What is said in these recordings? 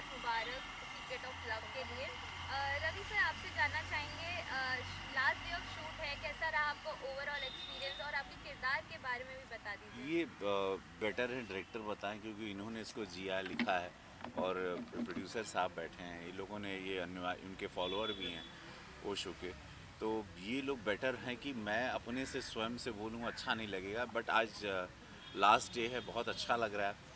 बहुत मुबारक secret of love के लिए। रवि सर, आपसे जानना चाहेंगे, लास्ट डे ऑफ शूट है, कैसा रहा आपका ओवरऑल एक्सपीरियंस, और आपके किरदार के बारे में भी बता दीजिए। ये बेटर है डायरेक्टर बताएं, क्योंकि इन्होंने इसको जिया लिखा है और प्रोड्यूसर साहब बैठे हैं, ये लोगों ने ये इनके फॉलोअर भी हैं ओशो के। तो ये लोग बेटर हैं कि मैं अपने से स्वयं से बोलूँ अच्छा नहीं लगेगा, बट आज लास्ट डे है, बहुत अच्छा लग रहा है।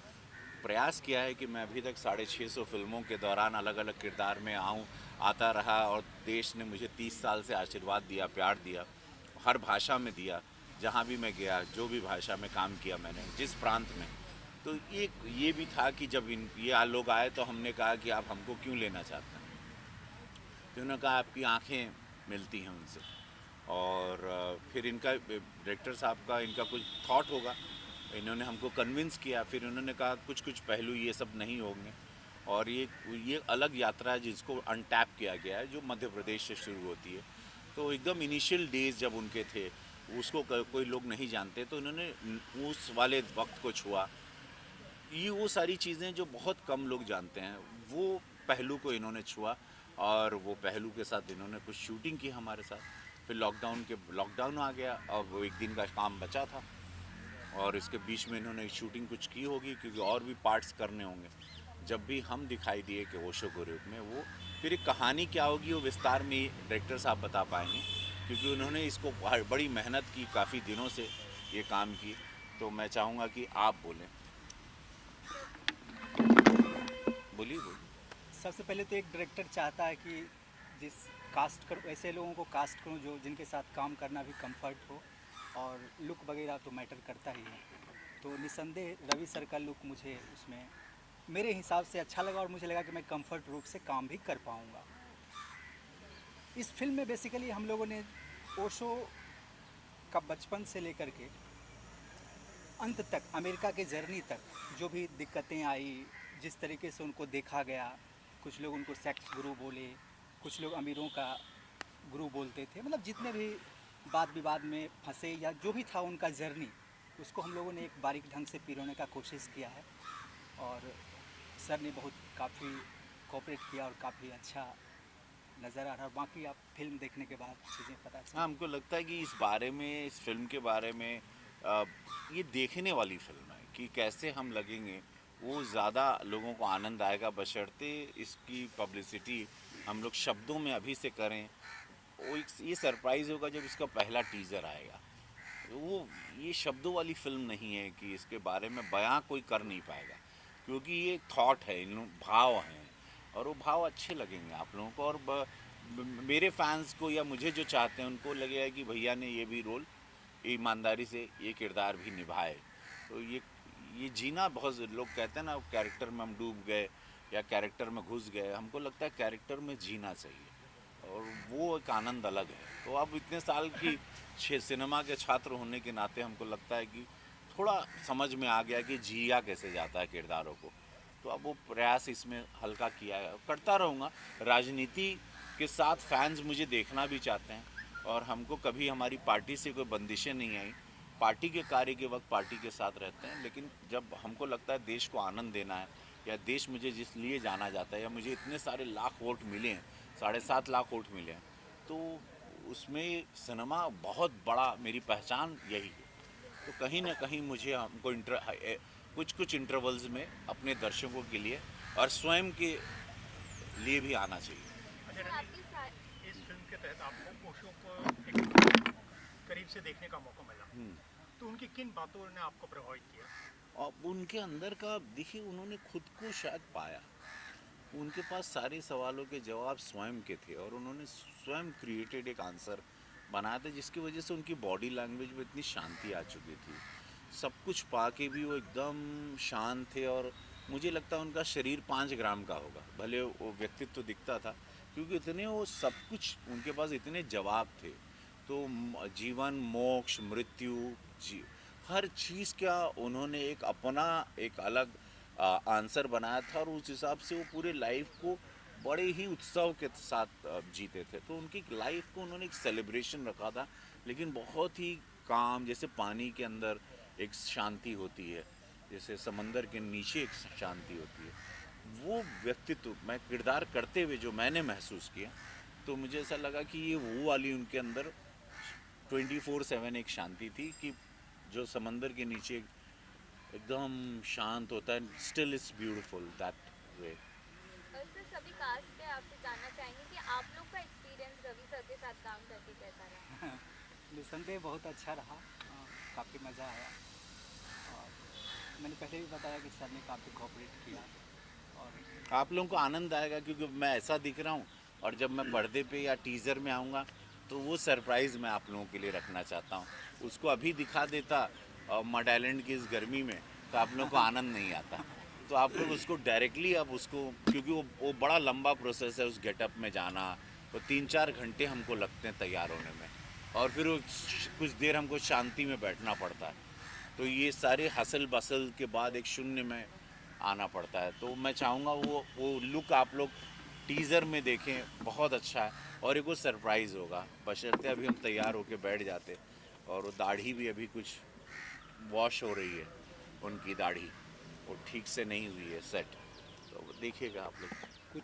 प्रयास किया है कि मैं अभी तक 650 फिल्मों के दौरान अलग अलग किरदार में आता रहा, और देश ने मुझे 30 साल से आशीर्वाद दिया, प्यार दिया, हर भाषा में दिया। जहाँ भी मैं गया, जो भी भाषा में काम किया मैंने, जिस प्रांत में, तो ये भी था कि जब ये लोग आए तो हमने कहा कि आप हमको क्यों लेना चाहते हैं। तो उन्होंने कहा आपकी आंखें मिलती हैं उनसे। और फिर इनका डायरेक्टर साहब का इनका कुछ थॉट होगा, इन्होंने हमको कन्विंस किया, फिर उन्होंने कहा कुछ कुछ पहलू ये सब नहीं होंगे, और ये अलग यात्रा है जिसको अनटैप किया गया है, जो मध्य प्रदेश से शुरू होती है। तो एकदम इनिशियल डेज जब उनके थे, उसको कोई लोग नहीं जानते, तो इन्होंने उस वाले वक्त को छुआ। ये वो सारी चीज़ें जो बहुत कम लोग जानते हैं, वो पहलू को इन्होंने छुआ, और वो पहलू के साथ इन्होंने कुछ शूटिंग की हमारे साथ। फिर लॉकडाउन आ गया, और वो एक दिन का काम बचा था, और इसके बीच में इन्होंने शूटिंग कुछ की होगी, क्योंकि और भी पार्ट्स करने होंगे। जब भी हम दिखाई दिए कि ओशो के रूप में, वो फिर एक कहानी क्या होगी वो विस्तार में डायरेक्टर साहब बता पाएंगे, क्योंकि उन्होंने इसको बड़ी मेहनत की, काफ़ी दिनों से ये काम की। तो मैं चाहूँगा कि आप बोलें। बोलिए बोलिए। सबसे पहले तो एक डायरेक्टर चाहता है कि जिस कास्ट करूँ, ऐसे लोगों को कास्ट करूँ जो जिनके साथ काम करना भी कंफर्ट हो, और लुक वगैरह तो मैटर करता ही है। तो निसंदेह रवि सर का लुक मुझे उसमें मेरे हिसाब से अच्छा लगा, और मुझे लगा कि मैं कंफर्ट रूप से काम भी कर पाऊँगा। इस फिल्म में बेसिकली हम लोगों ने ओशो का बचपन से लेकर के अंत तक, अमेरिका के जर्नी तक, जो भी दिक्कतें आई, जिस तरीके से उनको देखा गया, कुछ लोग उनको सेक्स गुरु बोले, कुछ लोग अमीरों का गुरु बोलते थे, मतलब जितने भी वाद विवाद में फंसे या जो भी था उनका जर्नी, उसको हम लोगों ने एक बारीक ढंग से पिरोने का कोशिश किया है। और सर ने बहुत काफ़ी कोऑपरेट किया, और काफ़ी अच्छा नज़र आ रहा है। बाकी आप फिल्म देखने के बाद चीज़ें पता हाँ, चलेंगी। हमको लगता है कि इस बारे में, इस फिल्म के बारे में, अ, ये देखने वाली फिल्म है कि कैसे हम लगेंगे, वो ज़्यादा लोगों को आनंद आएगा, बशर्ते इसकी पब्लिसिटी हम लोग शब्दों में अभी से करें। ये सरप्राइज़ होगा जब इसका पहला टीज़र आएगा। वो ये शब्दों वाली फिल्म नहीं है कि इसके बारे में बयां कोई कर नहीं पाएगा, क्योंकि ये थॉट है, भाव हैं, और वो भाव अच्छे लगेंगे आप लोगों को, और मेरे फैंस को या मुझे जो चाहते हैं उनको लगेगा कि भैया ने ये भी रोल ईमानदारी से, ये किरदार भी निभाए। तो ये जीना, बहुत लोग कहते हैं ना कैरेक्टर में हम डूब गए या कैरेक्टर में घुस गए, हमको लगता है कैरेक्टर में जीना चाहिए, और वो एक आनंद अलग है। तो अब इतने साल की सिनेमा के छात्र होने के नाते हमको लगता है कि थोड़ा समझ में आ गया कि जिया कैसे जाता है किरदारों को। तो अब वो प्रयास इसमें हल्का किया है, करता रहूँगा। राजनीति के साथ फैंस मुझे देखना भी चाहते हैं, और हमको कभी हमारी पार्टी से कोई बंदिशें नहीं आई। पार्टी के कार्य के वक्त पार्टी के साथ रहते हैं, लेकिन जब हमको लगता है देश को आनंद देना है, या देश मुझे जिस लिए जाना जाता है, या मुझे इतने सारे लाख वोट मिले हैं, 7.5 लाख वोट मिले हैं, तो उसमें सिनेमा बहुत बड़ा, मेरी पहचान यही है। तो कहीं ना कहीं मुझे हमको कुछ कुछ इंटरवल्स में अपने दर्शकों के लिए और स्वयं के लिए भी आना चाहिए। अच्छा सर, रवि, आपकी इस जी। फिल्म के तहत आपको ओशो को एक करीब से देखने का मौका मिला, तो उनकी किन बातों ने आपको प्रभावित किया? अब उनके अंदर का देखिए, उन्होंने खुद को शायद पाया, उनके पास सारे सवालों के जवाब स्वयं के थे, और उन्होंने स्वयं क्रिएटेड एक आंसर बनाया था, जिसकी वजह से उनकी बॉडी लैंग्वेज में इतनी शांति आ चुकी थी। सब कुछ पा के भी वो एकदम शांत थे, और मुझे लगता है उनका शरीर 5 ग्राम का होगा, भले वो व्यक्तित्व दिखता था, क्योंकि इतने वो सब कुछ उनके पास इतने जवाब थे। तो जीवन, मोक्ष, मृत्यु, जी, हर चीज़ का उन्होंने एक अपना, एक अलग आंसर बनाया था, और उस हिसाब से वो पूरे लाइफ को बड़े ही उत्सव के साथ जीते थे। तो उनकी लाइफ को उन्होंने एक सेलिब्रेशन रखा था, लेकिन बहुत ही काम, जैसे पानी के अंदर एक शांति होती है, जैसे समंदर के नीचे एक शांति होती है, वो व्यक्तित्व मैं किरदार करते हुए जो मैंने महसूस किया, तो मुझे ऐसा लगा कि ये वो वाली उनके अंदर 24/7 एक शांति थी कि जो समंदर के नीचे एकदम शांत होता है, still it's beautiful that way. Sir सभी कास्ट से आपसे जानना चाहेंगे कि आप लोग का एक्सपीरियंस रवि सर के साथ काम करके कैसा रहा? निस्संदेह बहुत अच्छा रहा, काफ़ी मज़ा आया। और मैंने पहले भी बताया कि सर ने काफ़ी कोऑपरेट किया। और आप लोगों को आनंद आएगा क्योंकि मैं ऐसा दिख रहा हूँ, और जब मैं पर्दे पे या टीज़र में आऊँगा तो वो सरप्राइज़ मैं आप लोगों के लिए रखना चाहता हूँ। उसको अभी दिखा देता मड आइलैंड की इस गर्मी में, तो आप लोगों को आनंद नहीं आता। तो आप लोग उसको डायरेक्टली अब उसको, क्योंकि वो बड़ा लंबा प्रोसेस है उस गेटअप में जाना, तो 3-4 घंटे हमको लगते हैं तैयार होने में, और फिर वो कुछ देर हमको शांति में बैठना पड़ता है। तो ये सारे हसल बसल के बाद एक शून्य में आना पड़ता है। तो मैं चाहूँगा वो लुक आप लोग टीज़र में देखें, बहुत अच्छा है, और एक वो सरप्राइज़ होगा, बशर्ते अभी हम तैयार होके बैठ जाते। और वो दाढ़ी भी अभी कुछ वॉश हो रही है, उनकी दाढ़ी वो ठीक से नहीं हुई है सेट, तो वो देखिएगा आप लोग। कुछ